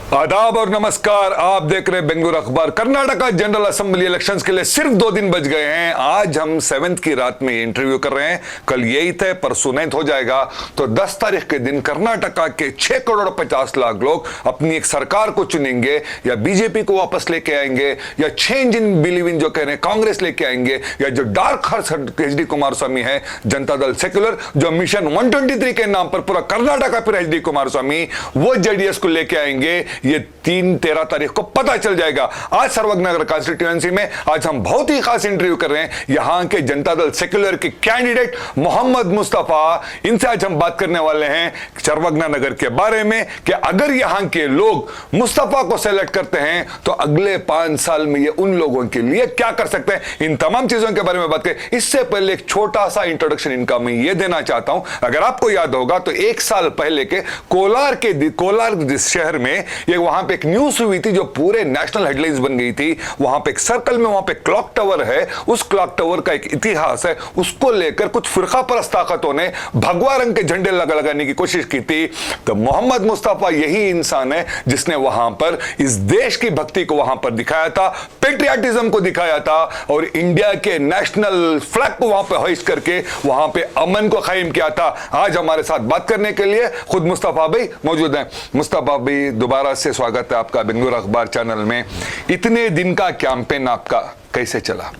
आदाब और नमस्कार। आप देख रहे हैं बेंगलुरु अखबार। कर्नाटका जनरल असेंबली इलेक्शंस के लिए सिर्फ 2 दिन बच गए हैं। आज हम 7th की रात में इंटरव्यू कर रहे हैं। कल यही थे, परसों 9th हो जाएगा। तो 10 तारीख के दिन कर्नाटका के 6 करोड़ 50 लाख लोग अपनी एक सरकार को चुनेंगे, या बीजेपी को वापस लेके आएंगे, या चेंज इन बिलीव इन जो कह रहे हैं कांग्रेस लेके आएंगे, या जो डार्क हॉर्स एचडी कुमारस्वामी है जनता दल सेक्युलर, जो मिशन 123 के नाम पर पूरा कर्नाटका पर एचडी कुमारस्वामी वो जेडीएस को लेके आएंगे। ये 13 तारीख को पता चल जाएगा। आज सर्वज्ञनगर कॉन्स्टिट्यूएंसी में आज हम बहुत ही खास इंटरव्यू कर रहे हैं यहां के जनता दल सेक्युलर के कैंडिडेट मोहम्मद मुस्तफा। इनसे आज हम बात करने वाले हैं सर्वज्ञनगर के बारे में कि अगर यहां के लोग मुस्तफा को सेलेक्ट करते हैं तो अगले 5 साल में ये उन लोगों के लिए क्या कर सकते हैं। इन तमाम चीजों के बारे में बात करें। इससे पहले एक छोटा सा इंट्रोडक्शन इनका मैं ये देना चाहता हूं। अगर आपको याद होगा तो 1 साल पहले के कोलार शहर में वहां पे एक न्यूज हुई थी जो पूरे नेशनल हेडलाइंस बन गई थी। वहां पे एक सर्कल में वहां पे क्लॉक टावर है, उस क्लॉक टावर का एक इतिहास है। उसको लेकर कुछ फिरका परस्त ताकतों ने भगवा रंग के झंडे लगाने की कोशिश की थी। तो मोहम्मद मुस्तफा यही इंसान है जिसने वहां पर इस देश की भक्ति को वहां पर दिखाया था, पेट्रियाटिज्म को दिखाया था, और इंडिया के नेशनल फ्लैग को वहां पर होइस्ट करके वहां पे अमन को कायम किया था। आज हमारे साथ बात करने के लिए खुद मुस्तफा भाई मौजूद हैं। मुस्तफा भाई, दोबारा से स्वागत है आपका बेंगलुरु अखबार चैनल में। इतने दिन का कैंपेन आपका कैसे चला?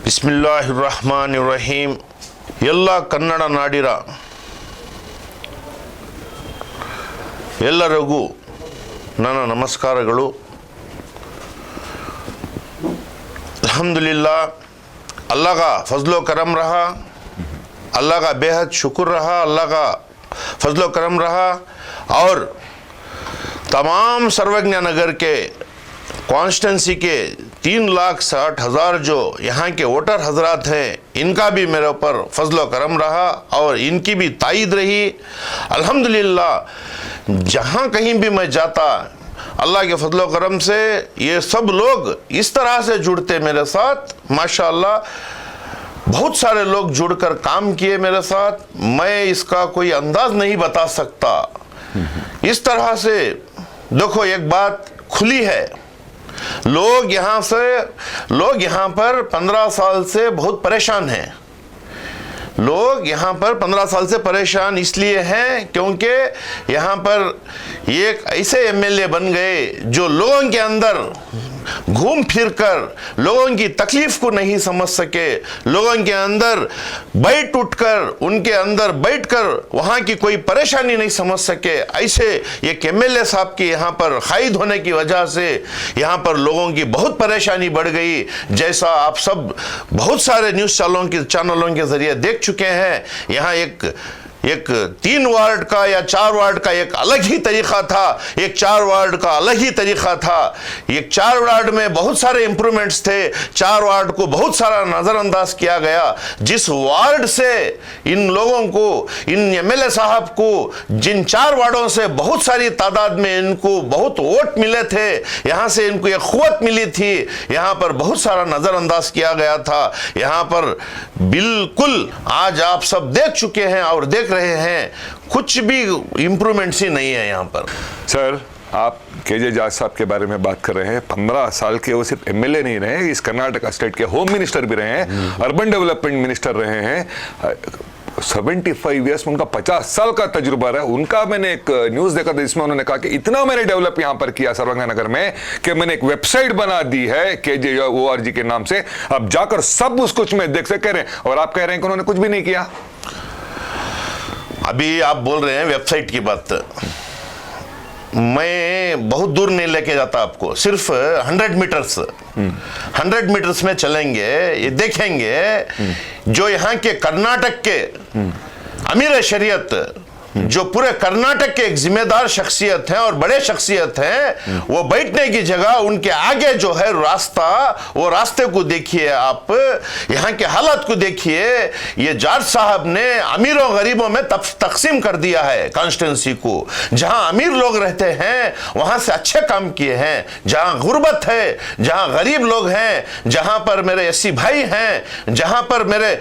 बिस्मिल्लाहिर्रहमानिर्रहीम। ಎಲ್ಲ ಕನ್ನಡ ನಾಡಿರ ಎಲ್ಲರಿಗೂ ನನ್ನ ನಮಸ್ಕಾರಗಳು। अल्हम्दुलिल्लाह, अल्लाह का फजलो करम रहा, अल्लाह का बेहद शुक्र रहा, अल्लाह का फजलो करम रहा, और तमाम सर्वज्ञनगर के कॉन्स्टिट्यूंसी के 3,60,000 जो यहाँ के वोटर हजरात हैं, इनका भी मेरे ऊपर फजलो करम रहा और इनकी भी तायद रही। अल्हम्दुलिल्लाह, जहाँ कहीं भी मैं जाता अल्लाह के फजलो करम से ये सब लोग इस तरह से जुड़ते मेरे साथ। माशाअल्लाह, बहुत सारे लोग जुड़कर काम किए मेरे साथ। मैं इसका कोई अंदाज नहीं बता सकता। इस तरह से देखो, एक बात खुली है, लोग यहाँ पर 15 साल से बहुत परेशान हैं। लोग यहाँ पर 15 साल से परेशान इसलिए हैं क्योंकि यहाँ पर एक ऐसे एमएलए बन गए जो लोगों के अंदर घूम फिर कर लोगों की तकलीफ को नहीं समझ सके, लोगों के अंदर बैठ उठकर उनके अंदर बैठकर वहाँ की कोई परेशानी नहीं समझ सके। ऐसे एक एमएलए साहब की यहाँ पर खाइद होने की वजह से यहाँ पर लोगों की बहुत परेशानी बढ़ गई। जैसा आप सब बहुत सारे न्यूज़ चैनलों के जरिए देख चुके हैं, यहाँ एक 3 वार्ड का या 4 वार्ड का एक अलग ही तरीका था, एक 4 वार्ड का अलग ही तरीका था। एक 4 वार्ड में बहुत सारे इंप्रूवमेंट्स थे, 4 वार्ड को बहुत सारा नजरअंदाज किया गया। जिस वार्ड से इन लोगों को, इन एमएलए साहब को, जिन 4 वार्डों से बहुत सारी तादाद में इनको बहुत वोट मिले थे, यहाँ से इनको एक क़ुव्वत मिली थी, यहाँ पर बहुत सारा नजरअंदाज किया गया था। यहाँ पर बिल्कुल आज आप सब देख चुके हैं और देख रहे हैं, कुछ भी इंप्रूवमेंट्स ही नहीं है यहाँ पर। सर, आप केजे जाट साहब के बारे में बात कर रहे हैं। 15 साल के वो सिर्फ एमएलए नहीं रहे, इस कर्नाटका स्टेट के होम मिनिस्टर भी रहे हैं, अर्बन डेवलपमेंट मिनिस्टर रहे हैं। 75 ईयर्स में उनका 50 साल का तजुर्बा है। उनका मैंने एक न्यूज देखा था जिसमें उन्होंने कहा कि इतना मैंने डेवलप यहां पर किया सर्वज्ञनगर में कि मैंने एक वेबसाइट बना दी है KJORG के नाम से, अब जाकर सब उस कुछ में देख सकते हैं। और आप कह रहे हैं कि उन्होंने कुछ भी नहीं किया। अभी आप बोल रहे हैं वेबसाइट की बात, मैं बहुत दूर नहीं लेके जाता आपको, सिर्फ 100 मीटर्स में चलेंगे, ये देखेंगे जो यहाँ के कर्नाटक के अमीर शरीयत, जो पूरे कर्नाटक के एक जिम्मेदार शख्सियत हैं और बड़े शख्सियत हैं, वो बैठने की जगह उनके आगे जो है रास्ता, वो रास्ते को देखिए आप, यहाँ के हालात को देखिए। ये जाट साहब ने अमीरों गरीबों में तकसीम कर दिया है कॉन्स्टिट्यूंसी को। जहाँ अमीर लोग रहते हैं वहाँ से अच्छे काम किए हैं, जहाँ गुर्बत है, जहाँ गरीब लोग हैं, जहाँ पर मेरे एससी भाई हैं, जहाँ पर मेरे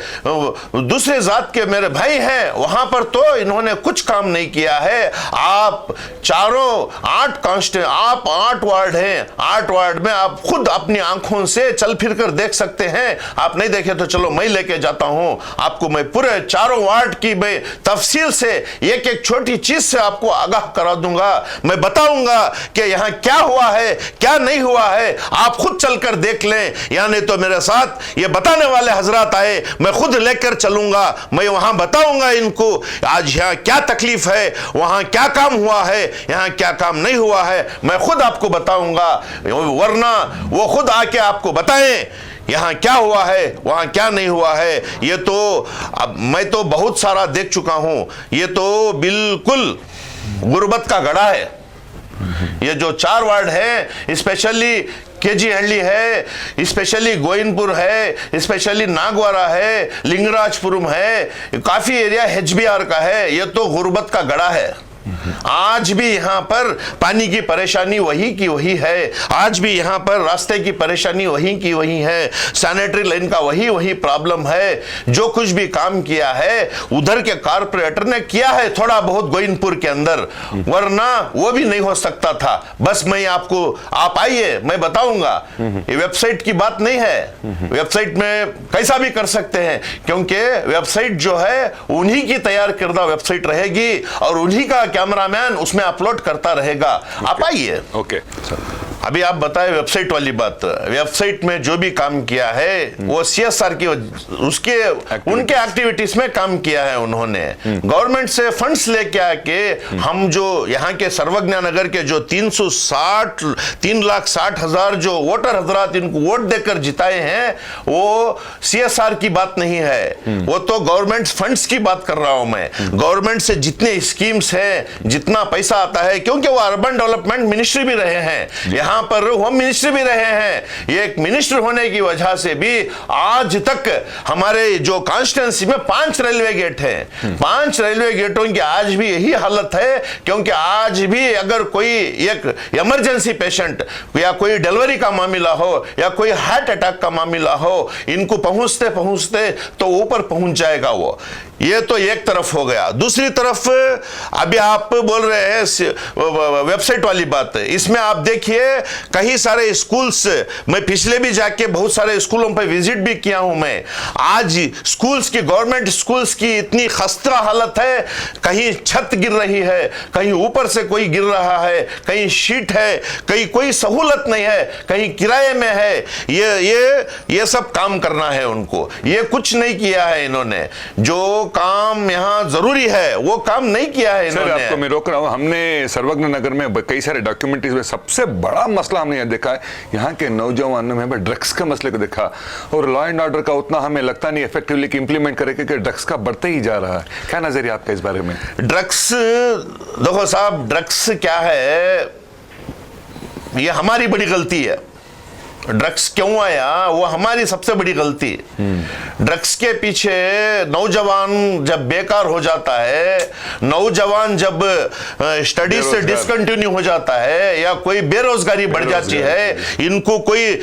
दूसरे जात के मेरे भाई हैं, वहाँ पर तो इन्होंने कुछ काम नहीं किया है। आप चारों 8 वार्ड हैं, 8 वार्ड में आप खुद अपनी आंखों से चल फिर कर देख सकते हैं। आप नहीं देखे तो चलो मैं लेके जाता हूं आपको, मैं पूरे चारों वार्ड की मैं तफसील से एक एक छोटी चीज से आपको आगाह करा दूंगा। मैं बताऊंगा कि यहां क्या हुआ है क्या नहीं हुआ है, आप खुद चलकर देख लें। या नहीं तो मेरे साथ ये बताने वाले हजरात आए, मैं खुद लेकर चलूंगा, मैं वहां बताऊंगा इनको आज यहां क्या तकलीफ है, वहां क्या काम हुआ है, यहां क्या काम नहीं हुआ है, मैं खुद आपको बताऊंगा। वरना वो खुद आके आपको बताएं यहां क्या हुआ है वहां क्या नहीं हुआ है। ये तो अब मैं तो बहुत सारा देख चुका हूं, ये तो बिल्कुल गुर्बत का गड़ा है। ये जो 4 वार्ड है, स्पेशली केजी हंडली है, स्पेशली गोइनपुर है, स्पेशली नागवारा है, लिंगराजपुरम है, काफी एरिया एचबीआर का है। ये तो गुर्बत का गड़ा है। आज भी यहां पर पानी की परेशानी वही की वही है, आज भी यहां पर रास्ते की परेशानी वही की वही है, सैनिटरी लाइन का वही प्रॉब्लम है। जो कुछ भी काम किया है उधर के कारपोरेटर ने किया है थोड़ा बहुत गोइनपुर के अंदर, वरना वो भी नहीं हो सकता था। बस मैं आपको, आप आइए मैं बताऊंगा। ये वेबसाइट की बात नहीं है, वेबसाइट में कैसा भी कर सकते हैं, क्योंकि वेबसाइट जो है उन्हीं की तैयार करदा वेबसाइट रहेगी और उन्हीं का कैमरामैन उसमें अपलोड करता रहेगा। आप आइए। ओके, अभी आप बताए वेबसाइट वाली बात। वेबसाइट में जो भी काम किया है वो सीएसआर की उसके उनके एक्टिविटीज में काम किया है उन्होंने। गवर्नमेंट से फंड्स लेके आके हम जो यहाँ के सर्वज्ञ नगर के जो 3,60,000 जो वोटर हजरात इनको वोट देकर जिताए हैं, वो सीएसआर की बात नहीं है, वो तो गवर्नमेंट फंड्स की बात कर रहा हूं मैं। गवर्नमेंट से जितने स्कीम्स है, जितना पैसा आता है, क्योंकि वो अर्बन डेवलपमेंट मिनिस्ट्री भी रहे हैं, यहाँ पर होम मिनिस्टर भी रहे हैं। ये एक मिनिस्टर होने की वजह से भी आज तक हमारे जो कॉन्स्टिट्यूंसी में 5 रेलवे गेट हैं, 5 रेलवे गेटों की आज भी यही हालत है। क्योंकि आज भी अगर कोई एक इमरजेंसी पेशेंट या कोई डिलीवरी का मामला हो या कोई हार्ट अटैक का मामला हो, इनको पहुंचते पहुंचते तो ऊपर पहुंच जाएगा वो। ये तो एक तरफ हो गया। दूसरी तरफ अभी आप बोल रहे हैं वेबसाइट वाली बात, इसमें आप देखिए कई सारे स्कूल्स, मैं पिछले भी जाके बहुत सारे स्कूलों पर विजिट भी किया हूं मैं। आज स्कूल्स की, गवर्नमेंट स्कूल्स की इतनी खस्ता हालत है, कहीं छत गिर रही है, कहीं ऊपर से कोई गिर रहा है, कहीं शीट है, कहीं कोई सहूलत नहीं है, कहीं किराए में है। ये सब काम करना है उनको, ये कुछ नहीं किया है इन्होंने। जो काम यहाँ जरूरी है वो काम नहीं किया है इन्होंने। सर आपको मैं रोक रहा हूँ, हमने सर्वज्ञ नगर में कई सारे डॉक्यूमेंट्रीज में सबसे बड़ा मसला हमने यह देखा है, यहाँ के नौजवानों में ड्रग्स के मसले को देखा, और लॉ एंड ऑर्डर का उतना हमें लगता नहीं इफेक्टिवली इंप्लीमेंट करे, क्योंकि ड्रग्स का बढ़ते ही जा रहा है। क्या नजरिया आपका इस बारे में? ड्रग्स, देखो साहब, ड्रग्स क्या है, ये हमारी बड़ी गलती है। ड्रग्स क्यों आया वो हमारी सबसे बड़ी गलती। ड्रग्स के पीछे नौजवान जब बेकार हो जाता है, नौजवान जब स्टडीज से डिसकंटिन्यू हो जाता है या कोई बेरोजगारी बढ़ जाती है, इनको कोई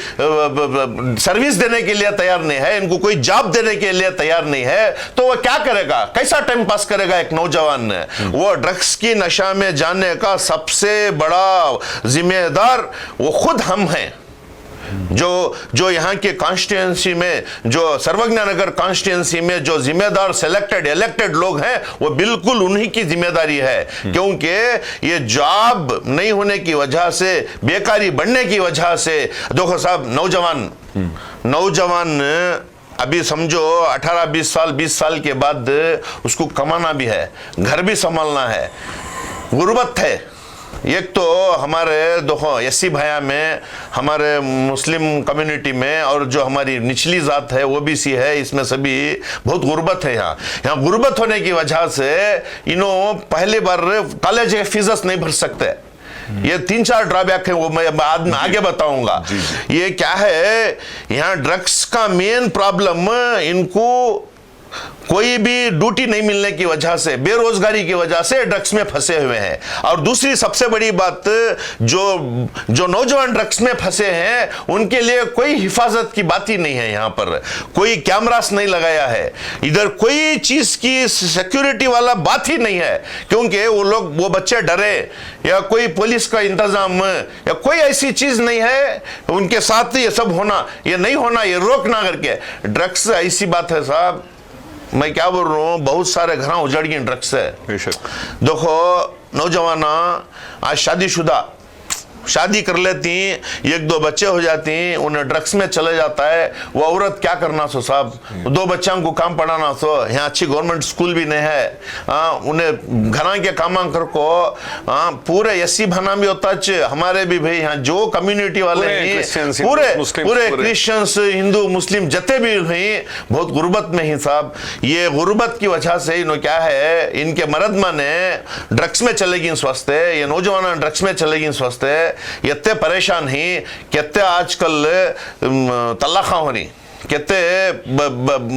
सर्विस देने के लिए तैयार नहीं है, इनको कोई जॉब देने के लिए तैयार नहीं है, तो वो क्या करेगा, कैसा टाइम पास करेगा एक नौजवान? वो ड्रग्स की नशा में जाने का सबसे बड़ा जिम्मेदार वो खुद हम हैं। जो यहाँ के कॉन्स्टिट्यूंसी में, जो सर्वज्ञ नगर कॉन्स्टिट्यूंसी में जो जिम्मेदार सिलेक्टेड इलेक्टेड लोग हैं, वो बिल्कुल उन्हीं की जिम्मेदारी है। क्योंकि ये जॉब नहीं होने की वजह से, बेकारी बढ़ने की वजह से, देखो साहब, नौजवान अभी समझो 18-20 साल 20 साल के बाद उसको कमाना भी है, घर भी संभालना है, गुर्बत है। एक तो हमारे देखो एससी भाया में, हमारे मुस्लिम कम्युनिटी में, और जो हमारी निचली जात है ओबीसी है, इसमें सभी बहुत गुर्बत है। यहाँ गुर्बत होने की वजह से इन्हों पहली बार कॉलेज के फीस नहीं भर सकते। ये 3-4 ड्रॉबैक है, वो मैं बाद में आगे बताऊंगा। ये क्या है, यहाँ ड्रग्स का मेन प्रॉब्लम, इनको कोई भी ड्यूटी नहीं मिलने की वजह से, बेरोजगारी की वजह से ड्रग्स में फंसे हुए हैं। और दूसरी सबसे बड़ी बात, जो नौजवान ड्रग्स में फंसे हैं उनके लिए कोई हिफाजत की बात ही नहीं है। यहाँ पर कोई कैमरास नहीं लगाया है, इधर कोई चीज की सिक्योरिटी वाला बात ही नहीं है, क्योंकि वो बच्चे डरे या कोई पुलिस का इंतजाम या कोई ऐसी चीज नहीं है उनके साथ ये सब होना, ये नहीं होना, ये रोकना करके। ड्रग्स ऐसी बात है साहब, मैं क्या बोल रहा हूँ, बहुत सारे घर उजड़ गए ड्रग्स से। देखो नौजवान आज शादी कर लेती, एक दो बच्चे हो जाती, उन्हें ड्रग्स में चले जाता है। वो औरत क्या करना सो साहब, दो बच्चों को काम पढ़ाना सो, यहाँ अच्छी गवर्नमेंट स्कूल भी नहीं है। उन्हें घरा के काम कर को पूरे एससी भाना भी होता है। हमारे भी भाई यहाँ जो कम्युनिटी वाले हैं पूरे क्रिश्चियंस, हिंदू, मुस्लिम जते भी हैं, बहुत गुर्बत में ही साहब। ये गुर्बत की वजह से इन्हों क्या है, इनके मरदमा ने ड्रग्स में चलेगी स्वास्थ्य, ये नौजवान ड्रग्स में चलेगी स्वास्थ्य, कितने परेशान ही, कितने आजकल तलाखा हो रही, कितने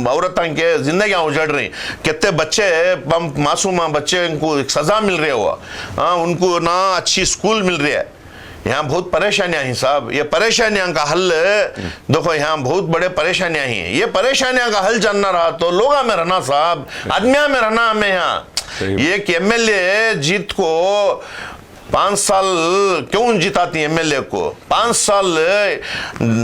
औरतों के जिंदगियां उजड़ रही, कितने बच्चे मासूम बच्चे को सजा मिल रही हुआ, उनको ना अच्छी स्कूल मिल रही है। यहाँ बहुत परेशानियां हैं साहब। ये परेशानियां का हल देखो, यहाँ बहुत बड़े परेशानियां हैं। ये परेशानियां का हल जानना रहा तो लोगा में रहना साहब, आदमिया में रहना। हमें यहाँ एक एमएलए जीत को 5 साल क्यों जिताती एमएलए को? 5 साल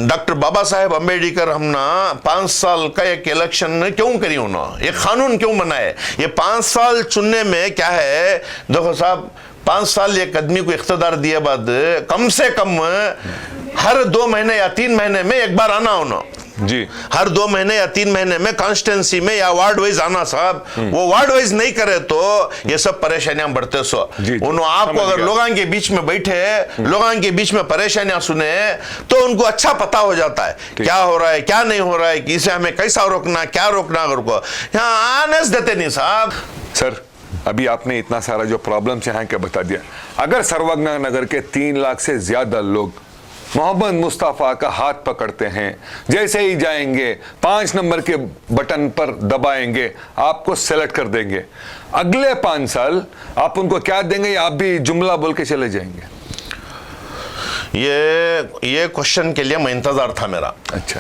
डॉक्टर बाबा साहेब अम्बेडकर हमना 5 साल का एक इलेक्शन क्यों करी उन्होंने, एक कानून क्यों बनाए? ये 5 साल चुनने में क्या है, देखो साहब 5 साल एक आदमी को इख्तियार दिए बाद कम से कम हर 2 महीने या 3 महीने में एक बार आना उन्होंने जी, हर 2 महीने या 3 महीने में कॉन्स्टिट्यूंसी में या वार्ड वाइज आना साहब। वो वार्ड वाइज नहीं करे तो ये सब परेशानियां बढ़ते सो। उन्होंने आपको अगर लोगों के बीच में बैठे, लोगों के बीच में परेशानियां सुने तो उनको अच्छा पता हो जाता है क्या हो रहा है, क्या नहीं हो रहा है, इसे हमें कैसा रोकना, क्या रोकना। अगर को यहाँ आने देते नहीं साहब। सर अभी आपने इतना सारा जो प्रॉब्लम्स यहाँ के बता दिया, अगर सर्वज्ञ नगर के 3 लाख से ज्यादा लोग मोहम्मद मुस्तफ़ा का हाथ पकड़ते हैं, जैसे ही जाएंगे 5 नंबर के बटन पर दबाएंगे, आपको सेलेक्ट कर देंगे, अगले 5 साल आप उनको क्या देंगे? आप भी जुमला बोल के चले जाएंगे? ये क्वेश्चन के लिए मैं इंतजार था मेरा। अच्छा,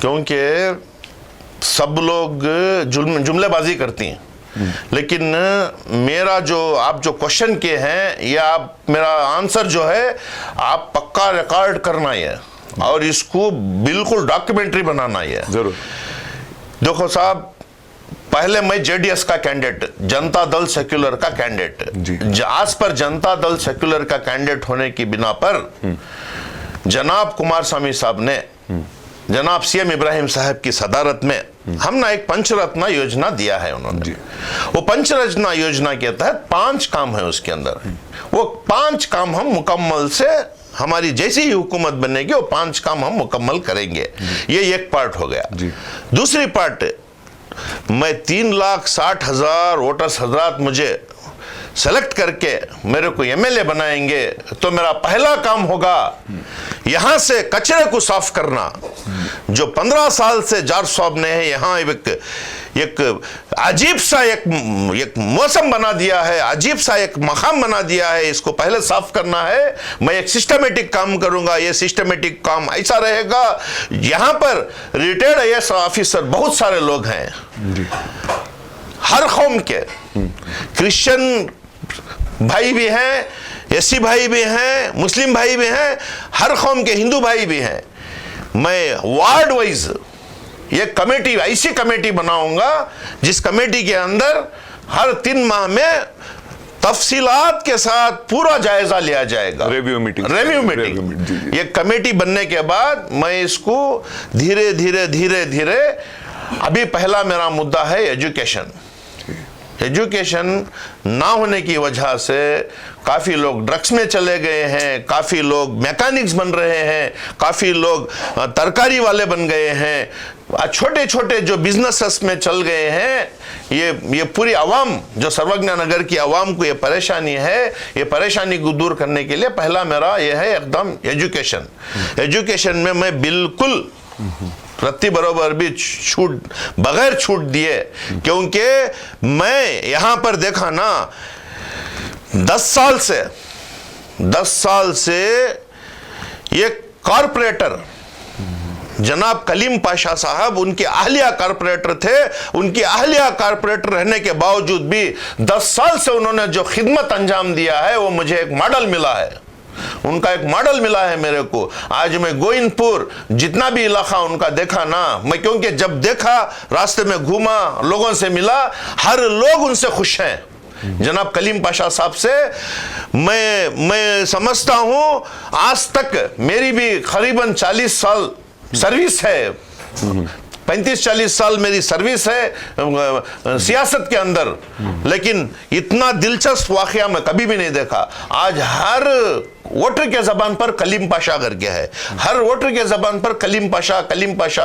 क्योंकि सब लोग जुमलेबाजी करती हैं, लेकिन मेरा जो आप जो क्वेश्चन किए हैं, ये आप मेरा आंसर जो है आप पक्का रिकॉर्ड करना है और इसको बिल्कुल डॉक्यूमेंट्री बनाना है जरूर। देखो साहब, पहले मैं जेडीएस का कैंडिडेट, जनता दल सेक्युलर का कैंडिडेट, आज पर जनता दल सेक्युलर का कैंडिडेट होने की बिना पर जनाब कुमार स्वामी साहब ने जनाब सीएम इब्राहिम साहब की सदारत में हमने एक पंचरत्न योजना दिया है उन्होंने। वो पंचरत्न योजना के तहत 5 काम है उसके अंदर। वो 5 काम हम मुकम्मल से, हमारी जैसी ही हुकूमत बनेगी वो 5 काम हम मुकम्मल करेंगे। ये एक पार्ट हो गया। दूसरी पार्ट, मैं 3,60,000 वोटर्स हजरात मुझे सेलेक्ट करके मेरे को एमएलए बनाएंगे तो मेरा पहला काम होगा यहां से कचरे को साफ करना। जो 15 साल से जार साहब ने यहाँ एक अजीब सा एक मौसम बना दिया है, अजीब सा एक मकाम बना दिया है, इसको पहले साफ करना है। मैं एक सिस्टमेटिक काम करूंगा। ये सिस्टमेटिक काम ऐसा रहेगा, यहां पर रिटायर्ड आईएएस ऑफिसर बहुत सारे लोग हैं, हर कौम के, क्रिश्चियन भाई भी हैं, एससी भाई भी हैं, मुस्लिम भाई भी हैं, हर कौम के हिंदू भाई भी हैं। मैं वार्ड वाइज ये कमेटी, ऐसी कमेटी बनाऊंगा जिस कमेटी के अंदर हर 3 माह में तफसीलात के साथ पूरा जायजा लिया जाएगा। Review meeting. ये कमेटी बनने के बाद मैं इसको धीरे धीरे अभी पहला मेरा मुद्दा है एजुकेशन। एजुकेशन ना होने की वजह से काफ़ी लोग ड्रग्स में चले गए हैं, काफ़ी लोग मैकेनिक्स बन रहे हैं, काफ़ी लोग तरकारी वाले बन गए हैं, छोटे छोटे जो बिजनेसेस में चल गए हैं। ये पूरी आवाम, जो सर्वज्ञ नगर की आवाम को ये परेशानी है, ये परेशानी को दूर करने के लिए पहला मेरा ये है एकदम एजुकेशन। एजुकेशन में मैं बिल्कुल रत्ती बराबर भी छूट, बगैर छूट दिए, क्योंकि मैं यहां पर देखा ना 10 साल से ये कॉरपोरेटर जनाब कलीम पाशा साहब, उनके अहलिया कॉरपोरेटर थे, उनकी अहलिया कॉरपोरेटर रहने के बावजूद भी 10 साल से उन्होंने जो खिदमत अंजाम दिया है वो मुझे एक मॉडल मिला है, उनका एक मॉडल मिला है मेरे को। आज मैं गोविंदपुर जितना भी इलाका उनका देखा ना, मैं क्योंकि जब देखा, रास्ते में घूमा, लोगों से मिला, हर लोग उनसे खुश हैं। जनाब कलीम पाशा साहब से मैं समझता हूं, आज तक मेरी भी करीबन 40 साल सर्विस है, 35-40 साल मेरी सर्विस है सियासत के अंदर, लेकिन इतना दिलचस्प वाकया मैं कभी भी नहीं देखा। आज हर वोटर के जबान पर कलीम पाशा करके है, हर वोटर के जबान पर कलीम पाशा, कलीम पाशा।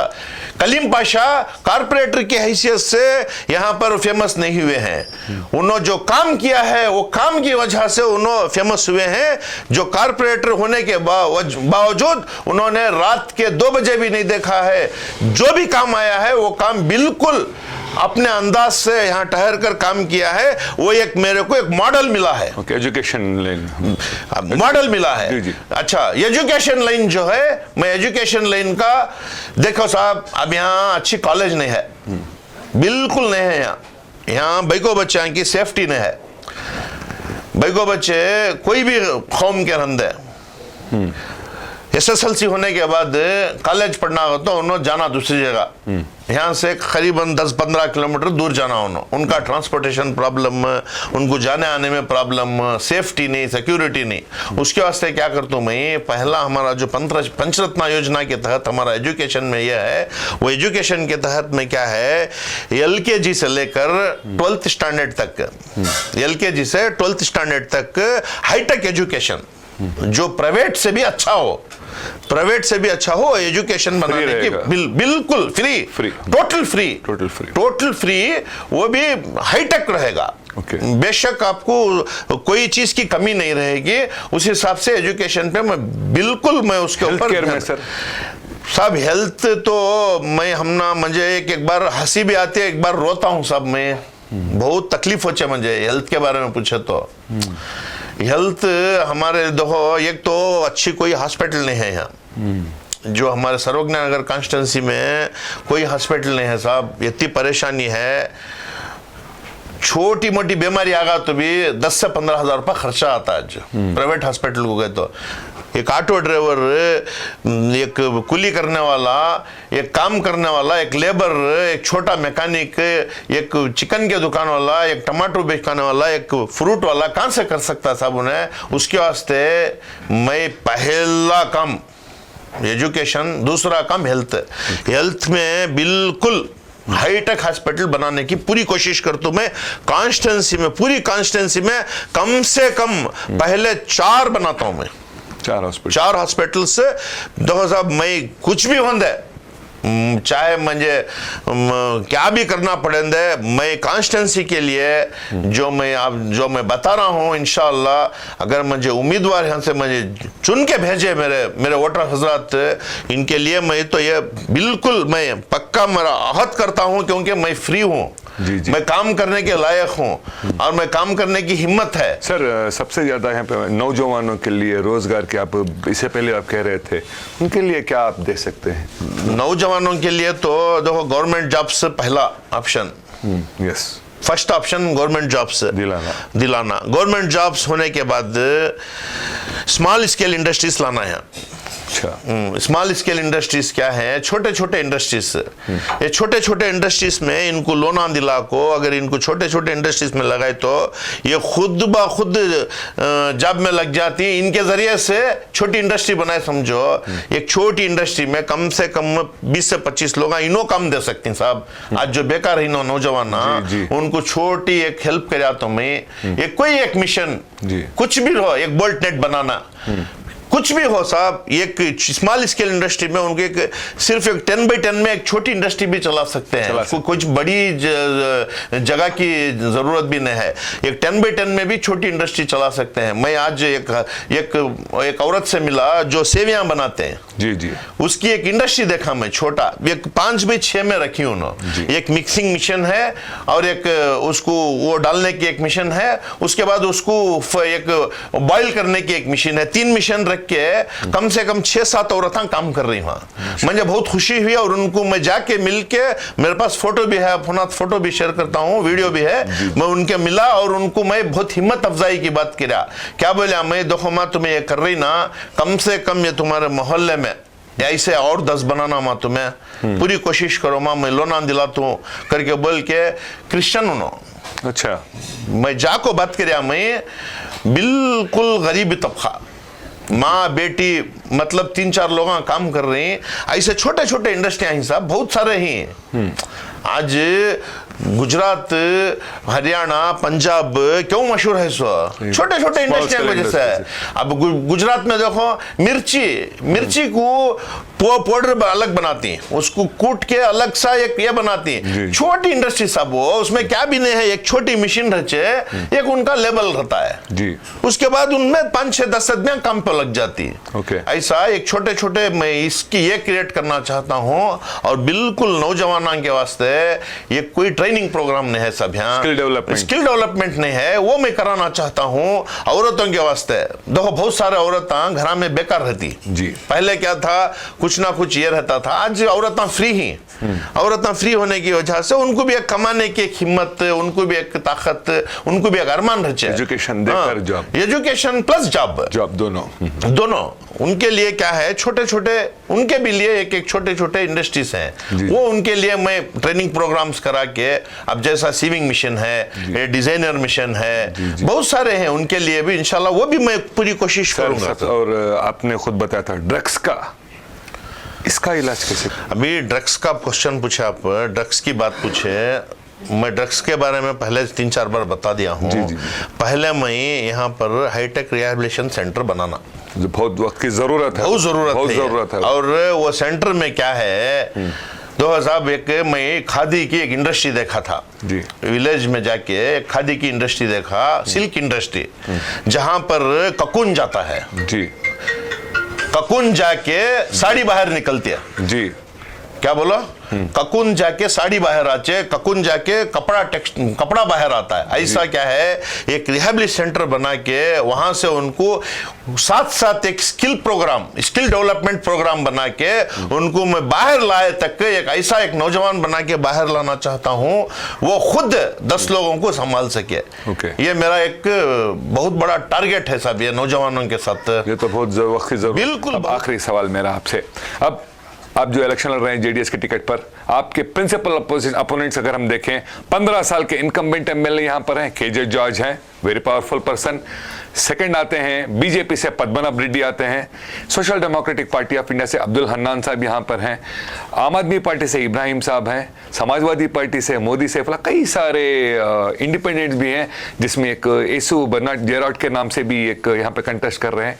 कलीम पाशा कॉरपोरेटर की हैसियत से यहां पर फेमस नहीं हुए हैं, उन्होंने जो काम किया है वो काम की वजह से उन्होंने फेमस हुए हैं। जो कॉरपोरेटर होने के बावजूद उन्होंने रात के 2 बजे भी नहीं देखा है, जो भी काम आया है वो काम बिल्कुल अपने अंदाज से यहां ठहर कर काम किया है। वो एक मेरे को एक मॉडल मिला है, एजुकेशन लाइन मॉडल मिला है। जी, जी। अच्छा, एजुकेशन लाइन जो है, मैं एजुकेशन लाइन का देखो साहब, अब यहाँ अच्छी कॉलेज नहीं है, बिल्कुल नहीं है। यहाँ बैको बच्चे की सेफ्टी नहीं है, बैको बच्चे कोई भी कौम के रहंदे SSLC होने के बाद कॉलेज पढ़ना हो तो उन्होंने जाना दूसरी जगह, यहाँ से करीबन 10-15 किलोमीटर दूर जाना उनका ट्रांसपोर्टेशन प्रॉब्लम, उनको जाने आने में प्रॉब्लम, सेफ्टी नहीं, सिक्योरिटी नहीं। उसके वास्ते क्या करता हूँ मैं, पहला हमारा जो पंचरत्न योजना के तहत हमारा एजुकेशन में यह है, वो एजुकेशन के तहत में क्या है, LKG से लेकर 12th स्टैंडर्ड तक, LKG से 12th स्टैंडर्ड तक हाईटेक एजुकेशन, जो प्राइवेट से भी अच्छा हो, प्राइवेट से भी अच्छा हो, एजुकेशन बनाने की बिल्कुल फ्री, टोटल फ्री, वो भी हाईटेक रहेगा। बेशक आपको कोई चीज की कमी नहीं रहेगी, उस हिसाब से एजुकेशन पे मैं उसके ऊपर सब हेल्थ तो मैं हमना मुझे एक बार हंसी भी आती है, एक बार रोता हूँ सब, मैं बहुत तकलीफ होती मुझे हेल्थ के बारे में पूछे तो। हेल्थ हमारे देखो, एक तो अच्छी कोई हॉस्पिटल नहीं है यहाँ, जो हमारे सर्वज्ञ नगर कॉन्स्टिट्यूंसी में कोई हॉस्पिटल नहीं है साहब, इतनी परेशानी है। छोटी मोटी बीमारी आगा तो भी 10 से 15 हजार रुपये खर्चा आता है आज प्राइवेट हॉस्पिटल को गए तो। एक ऑटो ड्राइवर, एक कुली करने वाला, एक काम करने वाला, एक लेबर, एक छोटा मैकेनिक, एक चिकन के दुकान वाला, एक टमाटर बेचने वाला, एक फ्रूट वाला कहां से कर सकता साहब उन्हें। उसके वास्ते मैं पहला काम एजुकेशन, दूसरा काम हेल्थ में बिल्कुल हाईटेक हॉस्पिटल बनाने की पूरी कोशिश करता हूं मैं। कॉन्स्टिट्यूंसी में, पूरी कॉन्स्टिट्यूंसी में कम से कम पहले 4 बनाता हूं मैं, 4 हॉस्पिटल्स। देखो साहब, मैं कुछ भी होंगे, चाहे मुझे क्या भी करना पड़े, मैं कॉन्स्टिट्यूंसी के लिए जो मैं बता रहा हूं, इंशाअल्लाह अगर मुझे उम्मीदवार यहाँ से मुझे चुन के भेजे मेरे वोटर हजरात, इनके लिए मैं तो ये बिल्कुल मैं पक्का मेरा आहत करता हूं, क्योंकि मैं फ्री हूं, मैं काम करने के लायक हूं और मैं काम करने की हिम्मत है। सर, सबसे ज्यादा यहाँ पे नौजवानों के लिए रोजगार के, आप इससे पहले आप कह रहे थे, उनके लिए क्या आप दे सकते हैं? नौजवानों के लिए तो देखो, गवर्नमेंट जॉब्स पहला option, yes, first option government jobs दिलाना। गवर्नमेंट जॉब्स होने के बाद स्मॉल स्केल इंडस्ट्रीज लाना है। स्मॉल स्केल इंडस्ट्रीज क्या है? छोटे छोटे इंडस्ट्रीज। ये छोटे छोटे इंडस्ट्रीज में इनको लोना दिला को अगर इनको छोटे छोटे इंडस्ट्रीज में लगाए तो ये खुद ब खुद जॉब में लग जाती है। इनके जरिए से छोटी इंडस्ट्री बनाए, समझो एक छोटी इंडस्ट्री में कम से कम 20 से 25 लोग इनो काम दे सकते हैं साहब। आज जो बेकार है नौजवान उनको छोटी एक हेल्प कर जाता हूँ मैं। एक कोई एक मिशन कुछ भी हो, एक बोल्ट नेट बनाना, कुछ भी हो साहब, एक स्मॉल स्केल इंडस्ट्री में उनके सिर्फ एक 10 by 10 में एक छोटी इंडस्ट्री भी चला सकते हैं। कुछ बड़ी जगह की जरूरत भी नहीं है, एक 10 by 10 में भी छोटी इंडस्ट्री चला सकते हैं। मैं आज एक औरत से मिला जो सेवियां बनाते हैं, जी जी, उसकी एक इंडस्ट्री देखा मैं, छोटा, एक 5 by 6 में रखी उन्होंने। एक मिक्सिंग मशीन है और एक उसको वो डालने की एक मशीन है, उसके बाद उसको एक बॉईल करने की एक मशीन है। 3 मशीन रख के कम से कम 6-7 औरतें काम कर रही वहां। मुझे बहुत खुशी हुई और उनको मैं जाके मिल के, मेरे पास फोटो भी है, फोटो भी शेयर करता हूँ, वीडियो भी है, मैं उनके मिला और उनको मैं बहुत हिम्मत अफजाई की बात किया। क्या बोला, मैं देखो माँ तुम्हें ये कर रही ना, कम से कम ये तुम्हारे मोहल्ले में ऐसे और 10 बनाना माँ, तुम्हें पूरी कोशिश करो माँ, मैं लोना दिलाता हूँ करके बोल के क्रिश्चियन उन्होंने। अच्छा, मैं जाको बात करिया, मैं बिल्कुल गरीब तबका, माँ बेटी, मतलब 3-4 लोग काम कर रहे हैं। ऐसे छोटे छोटे इंडस्ट्रियां ही साहब बहुत सारे ही। आज गुजरात, हरियाणा, पंजाब क्यों मशहूर है? सो छोटे छोटे इंडस्ट्रियों की वजह से। अब गुजरात में देखो, मिर्ची को पाउडर अलग बनाती है, उसको कूट के अलग सा एक ये बनाती है, छोटी इंडस्ट्री सब। वो उसमें क्या भी नहीं है, एक छोटी मशीन रहती है, एक उनका लेबल रहता है जी। उसके बाद उनमें 5-6-10 आदमियां काम पे लग जाती है। ऐसा एक छोटे छोटे मैं इसकी ये क्रिएट करना चाहता हूँ। और बिल्कुल नौजवानों के वास्ते ये कोई ट्रेनिंग प्रोग्राम नहीं है सब, यहाँ स्किल डेवलपमेंट नहीं है, वो मैं कराना चाहता हूँ औरतों के वास्ते। देखो बहुत सारे औरतें घर में बेकार रहती जी। पहले क्या था, कुछ ना कुछ ये रहता था, आज औरतें फ्री ही। औरतें फ्री होने की वजह से उनको भी एक कमाने की एक हिम्मत, उनको भी एक ताकत, उनको भी एक अरमान रहता है। एजुकेशन देकर जॉब, एजुकेशन प्लस जॉब दोनों उनके लिए क्या है, छोटे छोटे उनके भी लिए एक छोटे छोटे इंडस्ट्रीज हैं, वो उनके लिए मैं ट्रेनिंग प्रोग्राम्स करा के, अब जैसा सीविंग मिशन है, डिजाइनर मिशन है, बहुत सारे हैं, उनके लिए भी इंशाल्लाह वो भी मैं पूरी कोशिश करूंगा। और आपने खुद बताया था ड्रग्स का, इसका इलाज कैसे? अभी ड्रग्स का क्वेश्चन पूछे आप, ड्रग्स की बात पूछे, मैं ड्रग्स के बारे में पहले 3-4 बार बता दिया हूँ। पहले मैं यहाँ पर हाईटेक रिहैबिलिटेशन सेंटर बनाना, जो बहुत वक्त की जरूरत है, बहुत जरूरत है। और वो सेंटर में क्या है, 2001 में खादी की एक इंडस्ट्री देखा था जी। विलेज में जाके एक खादी की इंडस्ट्री देखा, सिल्क इंडस्ट्री, जहां पर ककुन जाता है जी। ककुन जाके साड़ी बाहर निकलती है जी। क्या बोलो? ककुन जाके साड़ी बाहर आचे, ककुन जाके कपड़ा बाहर आता है। ऐसा क्या है, एक रिहैबिलिटेशन सेंटर बना के वहां से उनको साथ साथ एक स्किल डेवलपमेंट प्रोग्राम बना के उनको मैं बाहर लाए तक एक ऐसा एक नौजवान बना के बाहर लाना चाहता हूं, वो खुद 10 लोगों को संभाल सके। ये मेरा एक बहुत बड़ा टारगेट है साहब, ये नौजवानों के साथ। ये तो बहुत वक्त की जरूरत। बिल्कुल। आखिरी सवाल मेरा आपसे, अब आप जो इलेक्शन लड़ रहे हैं जेडीएस के टिकट पर, आपके प्रिंसिपल अपोनेंट्स अगर हम देखें, 15 साल के इनकम्बेंट एमएलए यहां पर हैं, केजे जॉर्ज हैं, वेरी पावरफुल पर्सन। सेकंड आते हैं बीजेपी से पद्मनाभ रेड्डी आते हैं, social democratic party of India से अब्दुल हन्नान साहब यहां पर हैं, आम आदमी पार्टी से इब्राहिम साहब हैं, समाजवादी पार्टी से मोदी सैफुल्लाह, कई सारे इंडिपेंडेंट्स भी हैं, जिसमें एक येसु बर्नार्ड जेराट के नाम से भी एक यहां पर कंटेस्ट कर रहे हैं।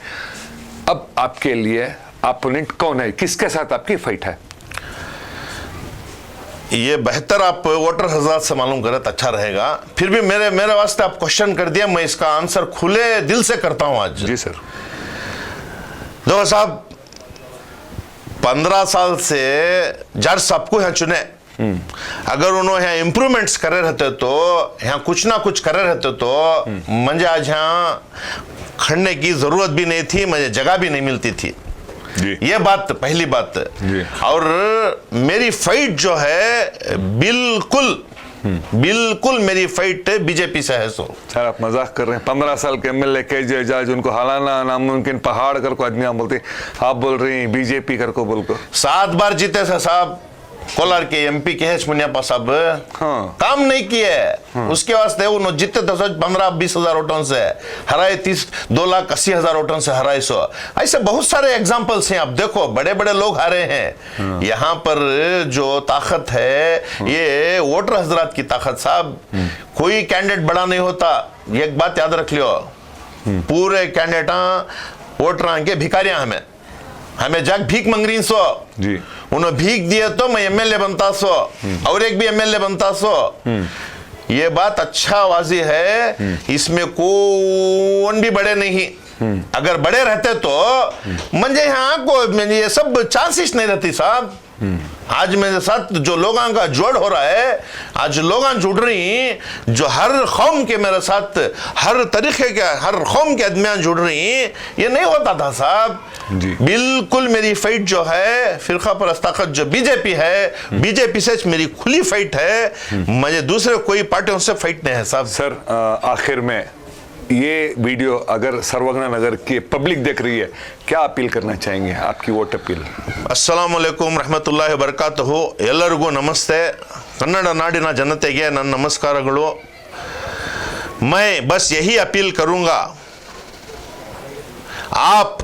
अब आपके लिए अपोनेंट कौन है, किसके साथ आपकी फाइट है? ये बेहतर आप वोटर हजरात से मालूम करें तो अच्छा रहेगा। फिर भी मेरे वास्ते आप क्वेश्चन कर दिया, मैं इसका आंसर खुले दिल से करता हूं आज। जी सर। देखो साहब, 15 साल से जज सबको यहाँ चुने, अगर उन्होंने यहाँ इंप्रूवमेंट्स करे रहते तो, यहाँ कुछ ना कुछ करे रहते तो मुझे आज यहाँ खड़ने की जरूरत भी नहीं थी, मुझे जगह भी नहीं मिलती थी। ये बात पहली बात। और मेरी फाइट जो है बिल्कुल मेरी फाइट बीजेपी से है। सर आप मजाक कर रहे हैं, 15 साल के एमएलए केजे जॉर्ज, उनको हलाना नामुमकिन, पहाड़ कर को आदमी बोलते, आप बोल रहे हैं बीजेपी कर को बोल को। 7 बार जीते थे साहब, कोलार के एमपी के एच मुनियाप्पा साहब, काम नहीं किए, उसके वास्ते वो जीते तो 15-20 हजार वोटों से हराए, 2,80,000 वोटों से हराए। ऐसे बहुत सारे एग्जांपल्स हैं। आप देखो बड़े बड़े लोग हारे हैं। यहाँ पर जो ताकत है ये वोटर हजरात की ताकत साहब। कोई कैंडिडेट बड़ा नहीं होता, एक बात याद रख लियो, पूरे कैंडिडेट वोटर के भिखारियां हमें जाग भीख मंग रही सो जी। उन्होंने भीख दिए तो मैं एमएलए बनता सो और एक भी एमएलए बनता सो। ये बात अच्छा वाजी है, इसमें कौन भी बड़े नहीं। अगर बड़े रहते तो मुझे यहाँ को ये सब चांसेस नहीं रहती साहब। आज मेरे साथ जो लोगों का जोड़ हो रहा है, आज लोग जुड़ रही, जो हर कौम के मेरे साथ हर तरीके के हर कौम के आदमियां जुड़ रही, ये नहीं होता था साहब जी। बिल्कुल मेरी फाइट जो है फिरका परस्ताकत जो बीजेपी है, बीजेपी से मेरी खुली फाइट है, मुझे दूसरे कोई पार्टियों से फाइट नहीं है साहब। सर आखिर में ये वीडियो अगर सर्वज्ञ नगर की पब्लिक देख रही है, क्या अपील करना चाहेंगे, आपकी वोट अपील? अस्सलाम वालेकुम रहमतुल्लाहि वबरकातुहु। ಎಲ್ಲರಿಗೂ ನಮಸ್ತೆ। कन्नड़ नाडिನ ಜನತೆಗೆ ನನ್ನ ನಮಸ್ಕಾರಗಳು। मैं बस यही अपील करूंगा, आप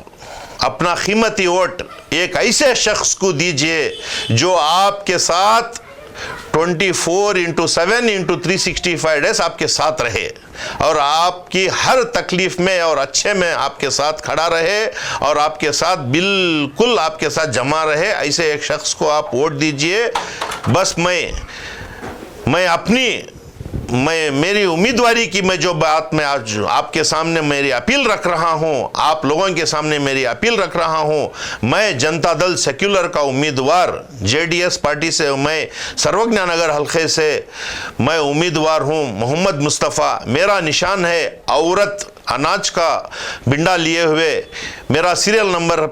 अपना कीमती वोट एक ऐसे शख्स को दीजिए जो आपके साथ 24/7/365 डेज आपके साथ रहे और आपकी हर तकलीफ में और अच्छे में आपके साथ खड़ा रहे और आपके साथ बिल्कुल आपके साथ जमा रहे। ऐसे एक शख्स को आप वोट दीजिए। बस मैं मेरी उम्मीदवारी की मैं जो बात मैं आज आपके सामने मेरी अपील रख रहा हूं, आप लोगों के सामने मेरी अपील रख रहा हूं। मैं जनता दल सेक्युलर का उम्मीदवार जेडीएस पार्टी से, मैं सर्वज्ञ नगर हल्के से मैं उम्मीदवार हूं मोहम्मद मुस्तफ़ा। मेरा निशान है औरत अनाज का बिंडा लिए हुए। मेरा सीरियल नंबर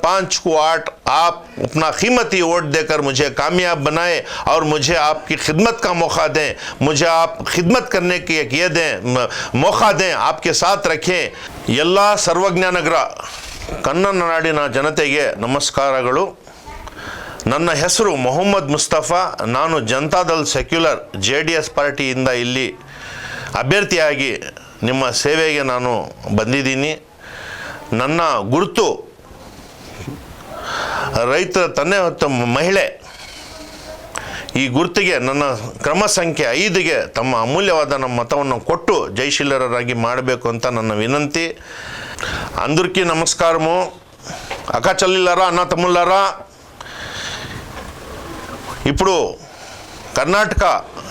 5 को 8। आप अपना कीमती वोट देकर मुझे कामयाब बनाएं और मुझे आपकी खिदमत का मौका दें, मुझे आप खिदमत करने की ये दें, मौका दें, आपके साथ रखें। ಎಲ್ಲ ಸರ್ವಜ್ಞ ನಗರ ಕನ್ನಡ ನಾಡಿನ ಜನತೆಗೆ ನಮಸ್ಕಾರಗಳು। ನನ್ನ ಹೆಸರು ಮೊಹಮ್ಮದ್ ಮುಸ್ತಫಾ। ನಾನು ಜನತಾದಳ್ ಸೆಕ್ಯುಲರ್ ಜೆಡಿಎಸ್ ಪಾರ್ಟಿಯಿಂದ ಇಲ್ಲಿ ಅಭ್ಯರ್ಥಿಯಾಗಿ ನಿಮ್ಮ ಸೇವೆಗೆ ನಾನು ಬಂದಿದ್ದೀನಿ। ನನ್ನ ಗುರುತು ರೈತರ ತನ್ನೇ ಹೊತ್ತ ಮಹಿಳೆ। ಈ ಗುರುತಿಗೆ ನನ್ನ ಕ್ರಮ ಸಂಖ್ಯೆ 5ಗೆ ತಮ್ಮ ಅಮೂಲ್ಯವಾದ ನಮ್ಮ ಮತವನ್ನು ಕೊಟ್ಟು ಜಯಶೀಲರಾಗಿ ಮಾಡಬೇಕು ಅಂತ ನನ್ನ వినంతి। అందరికీ నమస్కారము। అక్క చెల్లెళ్ళారా, అన్న తమ్ముళ్ళారా, ఇప్పుడు కర్ణాటక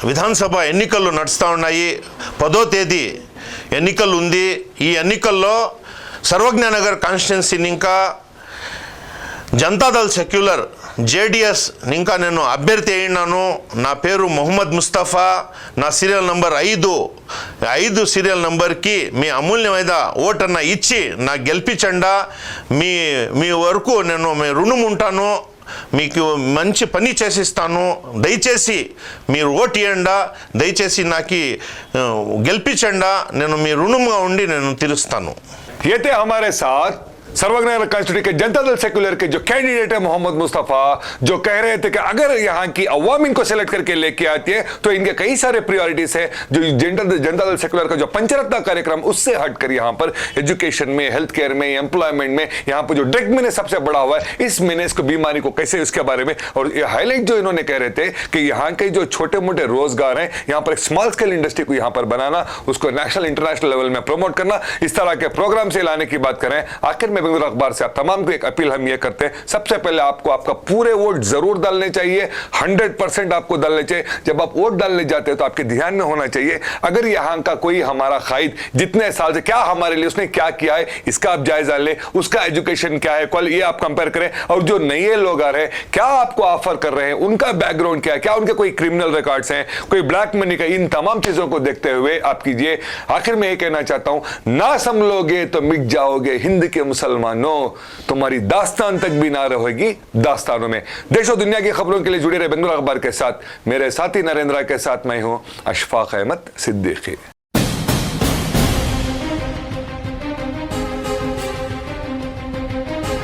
విధానసభ ఎన్నికలు నడుస్తూ ఉన్నాయి। 10వ తేదీ ఎన్నికలు ఉంది। ఈ ఎన్నికల్లో सर्वज्ञ नगर కాన్స్టిట్యున్సీ ఇంకా जनतादल सेक्युलर जेडीएस निंका నేను అభ్యర్థి అయినాను। నా పేరు మొహమ్మద్ ముస్తఫా। నా సీరియల్ నంబర్ 5 సీరియల్ నంబర్కి మీ అమూల్యమైన ఓటన్న ఇచ్చి నా గెలిపించండి। మీ వరకు నేను మీ రుణం ఉంటాను, మీకు మంచి పని చేసిస్తాను। దయచేసి మీరు ఓటు ఇవ్వండి, దయచేసి నాకు గెలిపించండి। నేను మీ రుణంగా ఉండి నేను తీరుస్తాను। ये थे हमारे साथ सर्वज्ञ नगर कॉन्स्टिट्यूंसी के जनता दल सेक्युलर के जो कैंडिडेट है मोहम्मद मुस्तफा, जो कह रहे थे कि अगर यहाँ की अवाम इनको सेलेक्ट करके लेके आती है तो इनके कई सारे प्रायोरिटीज है। जो जनता दल सेक्युलर का जो पंचरत्न कार्यक्रम उससे हटकर यहाँ पर एजुकेशन में, हेल्थ केयर में, एम्प्लॉयमेंट में, यहाँ पर जो डायरेक्ट मैनेज सबसे बड़ा हुआ है, इस मैनेज को बीमारी को कैसे इसके बारे में। और ये हाईलाइट जो इन्होंने कह रहे थे कि यहाँ के जो छोटे मोटे रोजगार हैं, यहाँ पर एक स्मॉल स्केल इंडस्ट्री को यहाँ पर बनाना, उसको नेशनल इंटरनेशनल लेवल में प्रमोट करना, इस तरह के प्रोग्राम से लाने की बात करें। आखिर में बेंगलुरु अखबार से आप तमाम को एक अपील हम ये करते हैं, सबसे पहले आपको आपका पूरे वोट जरूर डालने चाहिए, 100% आपको डालने चाहिए। जब आप वोट डालने जाते हैं तो आपके ध्यान में होना चाहिए, अगर यहाँ का कोई हमारा कायद जितने साल से क्या हमारे लिए उसने क्या किया है, इसका आप जायजा लें, उसका एजुकेशन क्या है, ये आप कंपेयर करें। और जो नए लोग आ रहे हैं, क्या आपको ऑफर कर रहे हैं, उनका बैकग्राउंड क्या है, क्या उनके कोई क्रिमिनल रिकॉर्ड्स हैं, कोई ब्लैक मनी का, इन तमाम चीजों को देखते हुए आप कीजिए। आखिर में ये कहना चाहता हूं, ना संभलोगे तो मिट जाओगे हिंद के मुसलमानों, तुम्हारी दास्तान तक भी ना रहेगी दास्तानों में। देश और दुनिया की खबरों के लिए जुड़े रहे बेंगलुरु अखबार के साथ। मेरे साथी नरेंद्र के साथ मैं हूं अशफाक अहमद सिद्दीकी।